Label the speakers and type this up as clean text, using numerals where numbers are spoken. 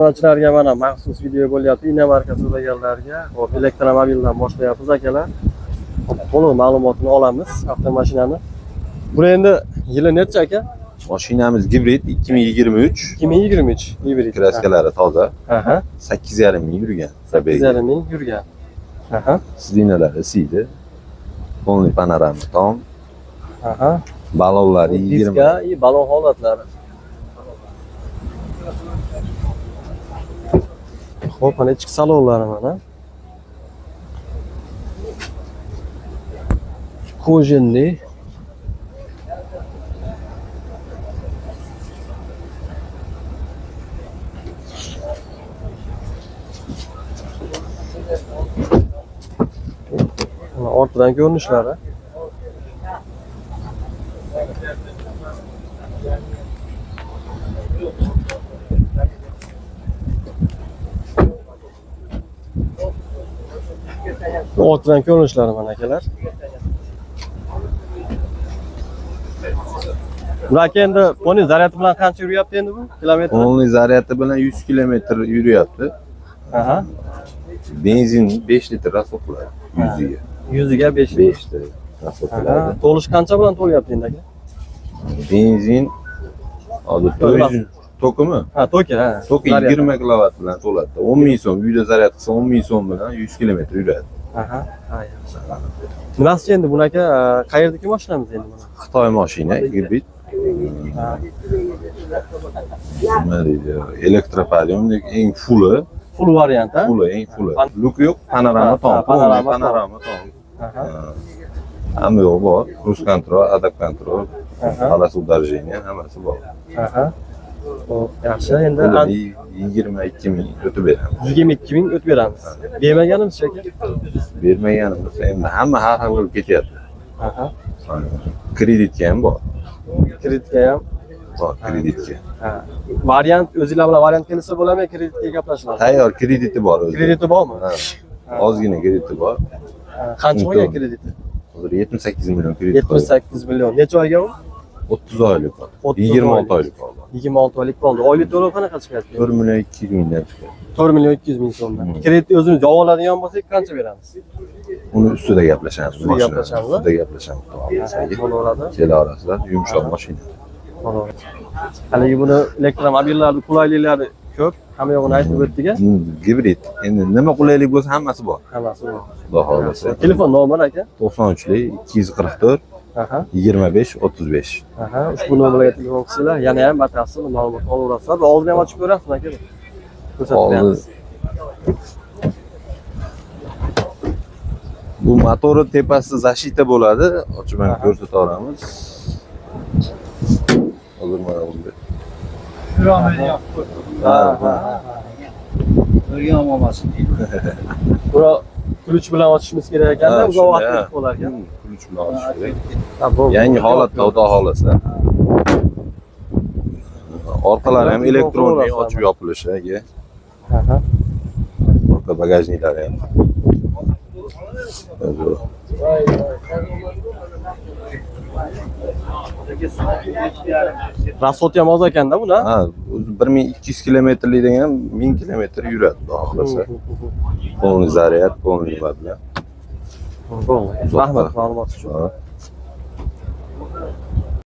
Speaker 1: Foydalanuvchilarga mana maxsus video bo'lyapti. Ina markasi so'raganlarga hop elektromobildan boshlayapmiz akalar. To'liq ma'lumotini olamiz avtomashinani. Bu endi yili necha aka?
Speaker 2: Mashinamiz gibrid 2023.
Speaker 1: 2023 gibrid.
Speaker 2: Kraskalari toza.
Speaker 1: Aha.
Speaker 2: 8,5 ming yurgan.
Speaker 1: 8,5 ming yurgan. Aha.
Speaker 2: Sidinalari siydi. Qo'lni panorama tom.
Speaker 1: Aha.
Speaker 2: Balonlari 20.
Speaker 1: Diska, balon holatlari. Hop, mana ichki salonlari mana. Kojinli. Mana ortidan ko'rinishlari. Ortidan ko'rinishlari mana akalar. Bular endi buni zaryadi bilan qancha yuryapti endi bu? Kilometr?
Speaker 2: Qo'lni zaryadi bilan 100 kilometr yuryapti.
Speaker 1: Aha.
Speaker 2: Benzin 5 litr rasxod qiladi 100 ga.
Speaker 1: 100 ga 5
Speaker 2: 5 ta rasxod qiladi.
Speaker 1: To'lish qancha bilan to'lyapti endi aka?
Speaker 2: Benzin hozir 400 tokimi?
Speaker 1: Ha, toki, ha.
Speaker 2: Toki 20 kilovat bilan to'ladi. 10 ming so'm, uyda zaryad qilsa 10 ming so'm bilan 100 kilometr yuradi.
Speaker 1: Aha. Ha, yaxshi. Nimasi endi buni aka, qayerdagi mashinamiz endi buni?
Speaker 2: Xitoy mashina, gibrid. Nima deydi? Elektropolindek eng fulli.
Speaker 1: Full variant, ha?
Speaker 2: Fulli, eng fulli. Luk yo'q, panorama tom. Panorama tom.
Speaker 1: Aha.
Speaker 2: Hamma yo'q bor. Cruise control, adapt control, xalas udarjeniya, hammasi bor.
Speaker 1: Aha. Hop, yaxshi. Endi
Speaker 2: 22 ming o'tib beramiz.
Speaker 1: 22 ming o'tib beramiz. Bermaganimiz aka?
Speaker 2: Bermaganimiz endi hamma har xil bo'lib ketyapti.
Speaker 1: Aha.
Speaker 2: Kreditga ham bor.
Speaker 1: Kreditga ham
Speaker 2: Bor, kreditga.
Speaker 1: ha. Variant o'zinglar bilan variant kelsa bo'ladimi, kreditga gaplashiladi?
Speaker 2: Tayyor krediti bor o'zi.
Speaker 1: Krediti bormi?
Speaker 2: Ha. Ozgina krediti bor.
Speaker 1: Qancha bo'lgan krediti?
Speaker 2: Hozir 78 million kredit.
Speaker 1: 78 million. Necha oyga u?
Speaker 2: 30 oylik bor.
Speaker 1: 30
Speaker 2: 26 oylik bor.
Speaker 1: 26 oylik bo'ldi. Oylik to'lov qanaqa chiqyapti?
Speaker 2: 4 million 200 mingdan chiqadi.
Speaker 1: 4 million 200 ming so'mdan. Kreditni o'zimiz oladigan bo'lsak qancha beramiz?
Speaker 2: Uni ustida gaplashamiz.
Speaker 1: Ustida gaplashamiz.
Speaker 2: Ustida gaplashamiz.
Speaker 1: Bo'laveradi.
Speaker 2: Kelarasizlar, yumshoq mashina.
Speaker 1: Bo'laveradi. Haligi buni elektromobillarning qulayliklari ko'p. Hamma yo'g'ini aytib o'tdik-a.
Speaker 2: Gibrid. Endi nima qulaylik bo'lsa hammasi bor.
Speaker 1: Hammasi bor.
Speaker 2: Xudo xolasa.
Speaker 1: Telefon nomeri aka?
Speaker 2: 93lik 244
Speaker 1: Aha.
Speaker 2: 25 35.
Speaker 1: Aha, ushbu nomerga telefon qilsanglar, yana ham batafsil ma'lumot olaverasizlar. Oldin ham ochib ko'rasizmi aka? Ko'rsatib beramiz.
Speaker 2: Bu motori tepasida zashita bo'ladi. Ochib ham ko'rsata olamiz. Hozir mana bunda.
Speaker 3: O'rgan olmasin deydi.
Speaker 1: Buni ключ bilan ochishimiz kerak ekanda, uzoq vaqt ketib qolar ekan.
Speaker 2: Ключ bilan ochish kerak. Yangi holatda xudo xolasa. Orqalari ham elektronli ochib yopilishi aka.
Speaker 1: Aha.
Speaker 2: Orqa bagajniklari ham.
Speaker 1: Rasxod ham oz ekanda buni.
Speaker 2: Ha, 1200 kilometrlikdan ham 1000 kilometr yuradi xudo xolasa. Qo'lni zaryad, qo'lni nima bilan.
Speaker 1: Bo'ldi. Rahmat ma'lumot uchun.